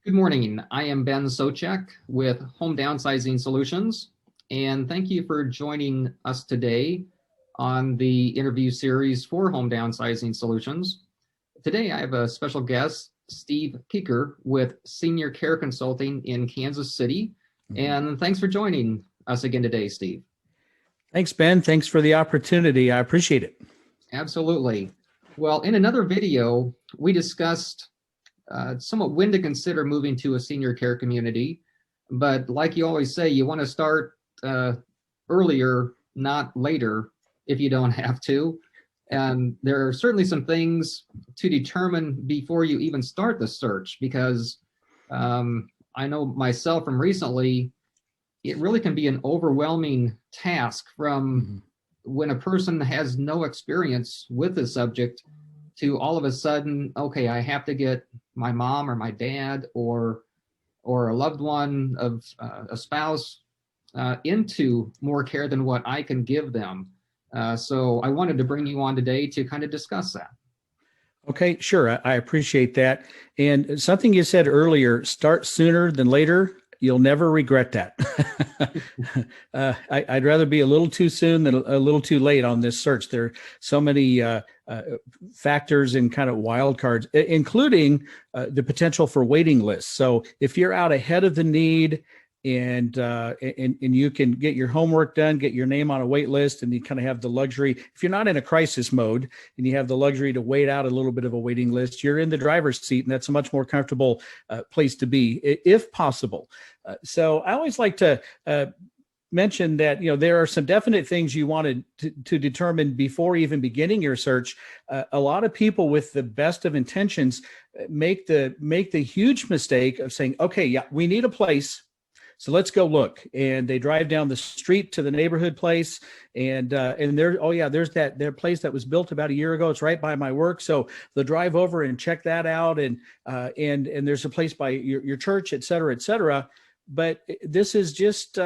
Good morning. I am Ben Sochek with Home Downsizing Solutions, and thank you for joining us today on the interview series for Home Downsizing Solutions. Today, I have a special guest, Steve Kuker with Senior Care Consulting in Kansas City. And thanks for joining us again today, Steve. Thanks, Ben. Thanks for the opportunity. I appreciate it. Absolutely. Well, in another video, we discussed somewhat when to consider moving to a senior care community. But like you always say, you want to start earlier, not later, if you don't have to. And there are certainly some things to determine before you even start the search, because I know myself from recently, it really can be an overwhelming task from when a person has no experience with the subject to all of a sudden, okay, I have to get my mom or my dad or a loved one of a spouse into more care than what I can give them. So I wanted to bring you on today to kind of discuss that. Okay, sure. I appreciate that. And something you said earlier, start sooner than later. You'll never regret that. I'd rather be a little too soon than a little too late on this search. There are so many factors and kind of wild cards, including the potential for waiting lists. So if you're out ahead of the need and you can get your homework done, get your name on a wait list, and you kind of have the luxury, if you're not in a crisis mode and you have the luxury to wait out a little bit of a waiting list, you're in the driver's seat, and that's a much more comfortable place to be, if possible. So I always like to mention that, there are some definite things you wanted to determine before even beginning your search. A lot of people with the best of intentions make the huge mistake of saying, okay, yeah, we need a place, so let's go look. And they drive down the street to the neighborhood place, and there's their place that was built about a year ago. It's right by my work, so they'll drive over and check that out. And there's a place by your church, et cetera, et cetera. But this is just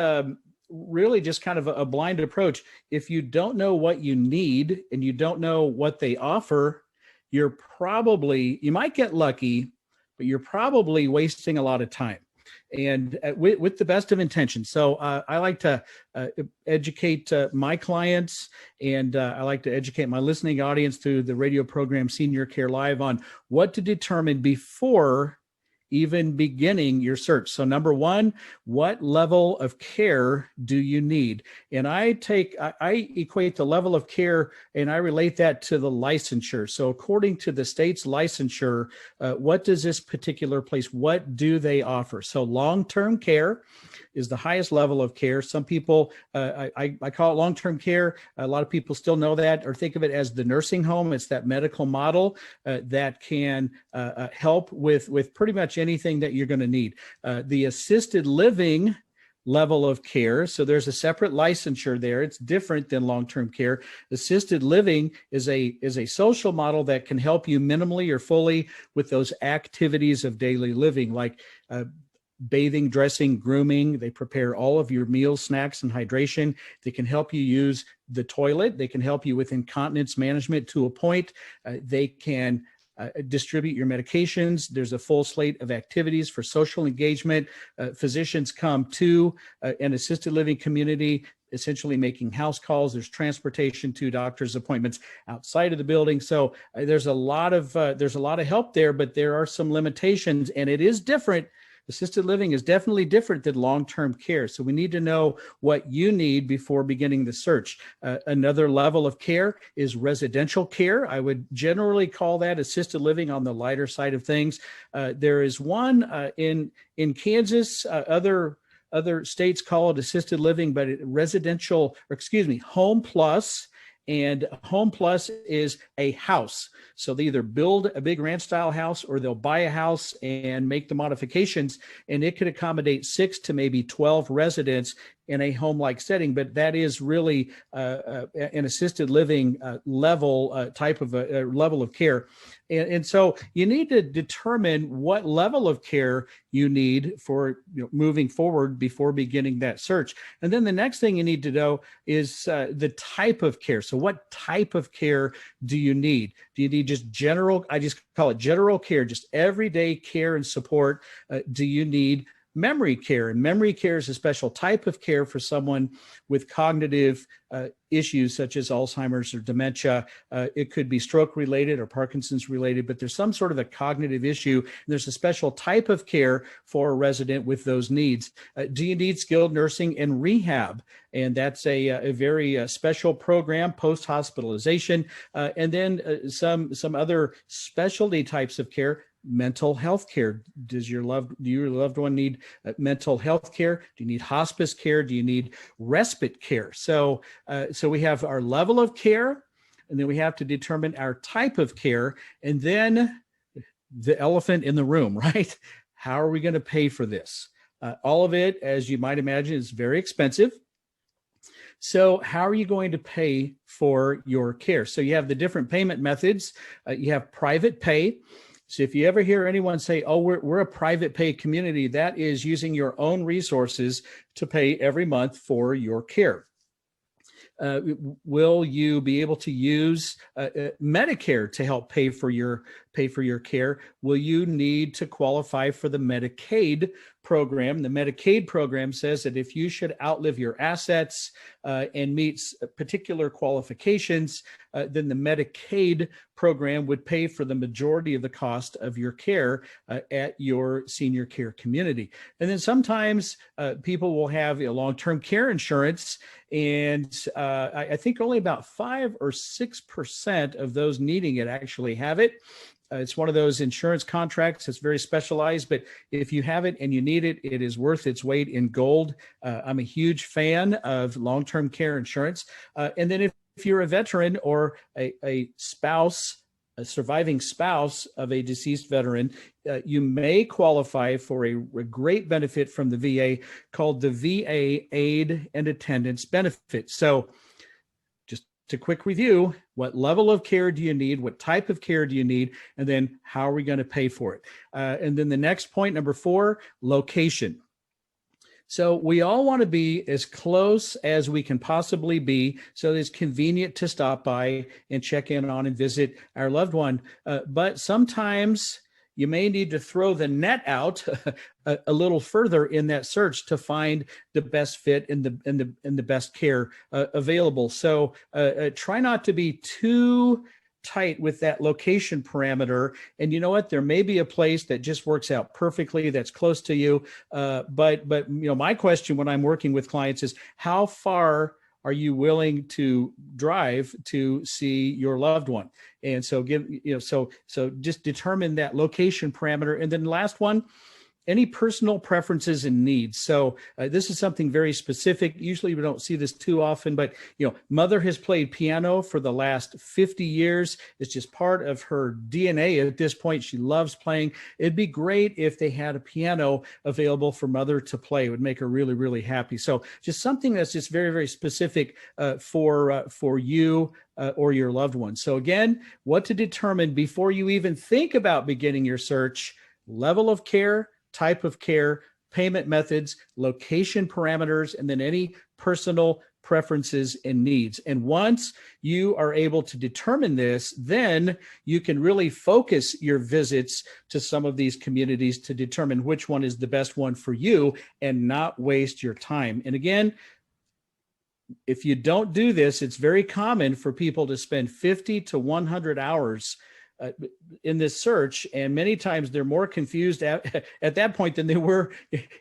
really just kind of a blind approach. If you don't know what you need and you don't know what they offer, you might get lucky, but you're probably wasting a lot of time. And with the best of intentions. So I like to educate my clients, and I like to educate my listening audience through the radio program Senior Care Live on what to determine before even beginning your search. So number one, what level of care do you need? And I equate the level of care and I relate that to the licensure. So according to the state's licensure, what does this particular place, what do they offer? So long-term care is the highest level of care. Some people, I call it long-term care. A lot of people still know that or think of it as the nursing home. It's that medical model that can help with pretty much anything that you're going to need. The assisted living level of care. So there's a separate licensure there. It's different than long-term care. Assisted living is a social model that can help you minimally or fully with those activities of daily living, like bathing, dressing, grooming. They prepare all of your meals, snacks, and hydration. They can help you use the toilet. They can help you with incontinence management to a point. They can distribute your medications. There's a full slate of activities for social engagement. Physicians come to an assisted living community, essentially making house calls. There's transportation to doctor's appointments outside of the building. So there's a lot of help there, but there are some limitations, and it is different. Assisted living is definitely different than long-term care. So we need to know what you need before beginning the search. Another level of care is residential care. I would generally call that assisted living on the lighter side of things. There is one in Kansas, other states call it assisted living, but Home Plus. And Home Plus is a house. So they either build a big ranch style house or they'll buy a house and make the modifications, and it could accommodate 6 to maybe 12 residents. in a home-like setting, but that is really an assisted living level type of a level of care. And so you need to determine what level of care you need for moving forward before beginning that search. And then the next thing you need to know is the type of care. So what type of care do you need? Do you need just general, I just call it general care, just everyday care and support? Do you need memory care? And memory care is a special type of care for someone with cognitive issues such as Alzheimer's or dementia. It could be stroke related or Parkinson's related, but there's some sort of a cognitive issue. And there's a special type of care for a resident with those needs. Do you need skilled nursing and rehab? And that's a very special program, post-hospitalization. And then some other specialty types of care. Mental health care. Do your loved one need mental health care? Do you need hospice care? Do you need respite care? So we have our level of care, and then we have to determine our type of care, and then the elephant in the room, right? How are we going to pay for this? All of it, as you might imagine, is very expensive. So how are you going to pay for your care? So you have the different payment methods. You have private pay. So if you ever hear anyone say, oh, we're a private pay community, that is using your own resources to pay every month for your care. Will you be able to use Medicare to help pay for your care? Will you need to qualify for the Medicaid program? The Medicaid program says that if you should outlive your assets and meet particular qualifications, then the Medicaid program would pay for the majority of the cost of your care at your senior care community. And then sometimes people will have long-term care insurance, and I think only about 5 or 6% of those needing it actually have it. It's one of those insurance contracts that's very specialized, but if you have it and you need it, it is worth its weight in gold. I'm a huge fan of long-term care insurance. And then if you're a veteran or a spouse, a surviving spouse of a deceased veteran, you may qualify for a great benefit from the VA called the VA Aid and Attendance Benefit. So a quick review: what level of care do you need? What type of care do you need? And then how are we going to pay for it? And then the next point, number 4, location. So we all want to be as close as we can possibly be so that it's convenient to stop by and check in on and visit our loved one. But sometimes you may need to throw the net out a little further in that search to find the best fit and the best care available. So try not to be too tight with that location parameter. And you know what? There may be a place that just works out perfectly, that's close to you. But my question when I'm working with clients is, how far are you willing to drive to see your loved one? And so so just determine that location parameter. And then last one, any personal preferences and needs. So this is something very specific. Usually we don't see this too often, but mother has played piano for the last 50 years. It's just part of her DNA at this point. She loves playing. It'd be great if they had a piano available for mother to play. It would make her really, really happy. So just something that's just very, very specific for you or your loved one. So again, what to determine before you even think about beginning your search: level of care, type of care, payment methods, location parameters, and then any personal preferences and needs. And once you are able to determine this, then you can really focus your visits to some of these communities to determine which one is the best one for you and not waste your time. And again, if you don't do this, it's very common for people to spend 50 to 100 hours in this search, and many times they're more confused at that point than they were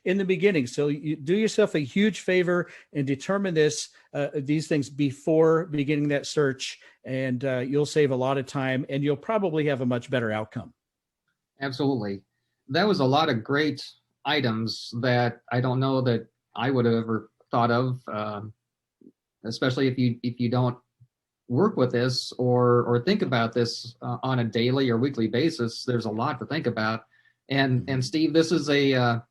in the beginning. So you do yourself a huge favor and determine these things before beginning that search, and you'll save a lot of time, and you'll probably have a much better outcome. Absolutely. That was a lot of great items that I don't know that I would have ever thought of, especially if you don't work with this or think about this on a daily or weekly basis. There's a lot to think about. And Steve, this is a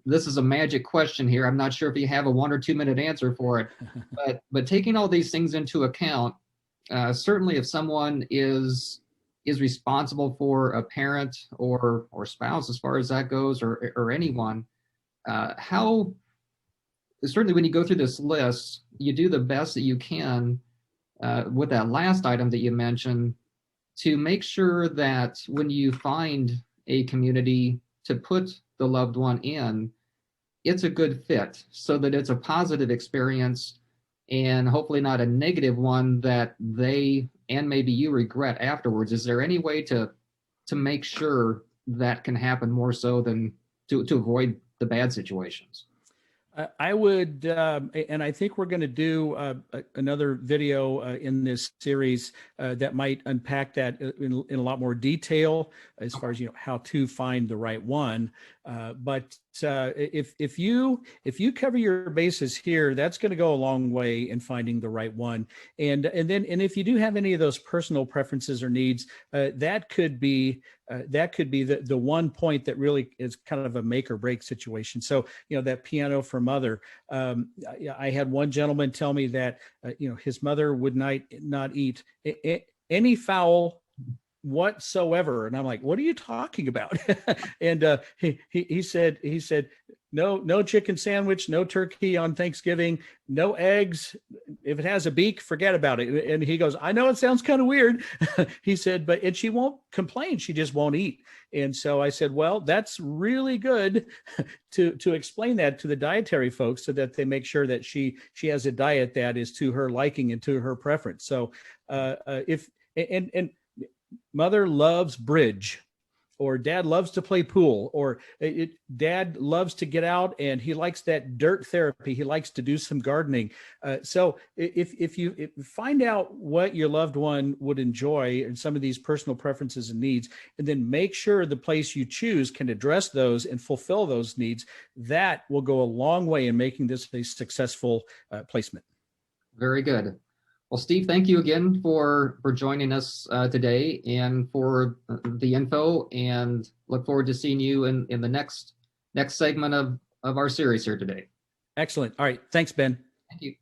this is a magic question here. I'm not sure if you have a 1 or 2 minute answer for it, but taking all these things into account, certainly if someone is responsible for a parent or spouse, as far as that goes, or anyone, how certainly when you go through this list, you do the best that you can with that last item that you mentioned to make sure that when you find a community to put the loved one in, it's a good fit so that it's a positive experience and hopefully not a negative one that they and maybe you regret afterwards. Is there any way to make sure that can happen more so than to avoid the bad situations? I would, and I think we're going to do another video in this series that might unpack that in a lot more detail as far as how to find the right one. But if you cover your bases here, that's going to go a long way in finding the right one. And if you do have any of those personal preferences or needs, that could be the one point that really is kind of a make or break situation. So, that piano for mother, I had one gentleman tell me that, his mother would not eat any fowl whatsoever. And I'm like, what are you talking about? And he said, no chicken sandwich, no turkey on Thanksgiving, no eggs. If it has a beak, forget about it. And he goes, I know it sounds kind of weird. He said, and she won't complain. She just won't eat. And so I said, well, that's really good to explain that to the dietary folks so that they make sure that she has a diet that is to her liking and to her preference. So if mother loves bridge, or dad loves to play pool, or dad loves to get out and he likes that dirt therapy. He likes to do some gardening. So if you find out what your loved one would enjoy and some of these personal preferences and needs, and then make sure the place you choose can address those and fulfill those needs, that will go a long way in making this a successful placement. Very good. Well, Steve, thank you again for joining us today and for the info, and look forward to seeing you in the next segment of our series here today. Excellent. All right. Thanks, Ben. Thank you.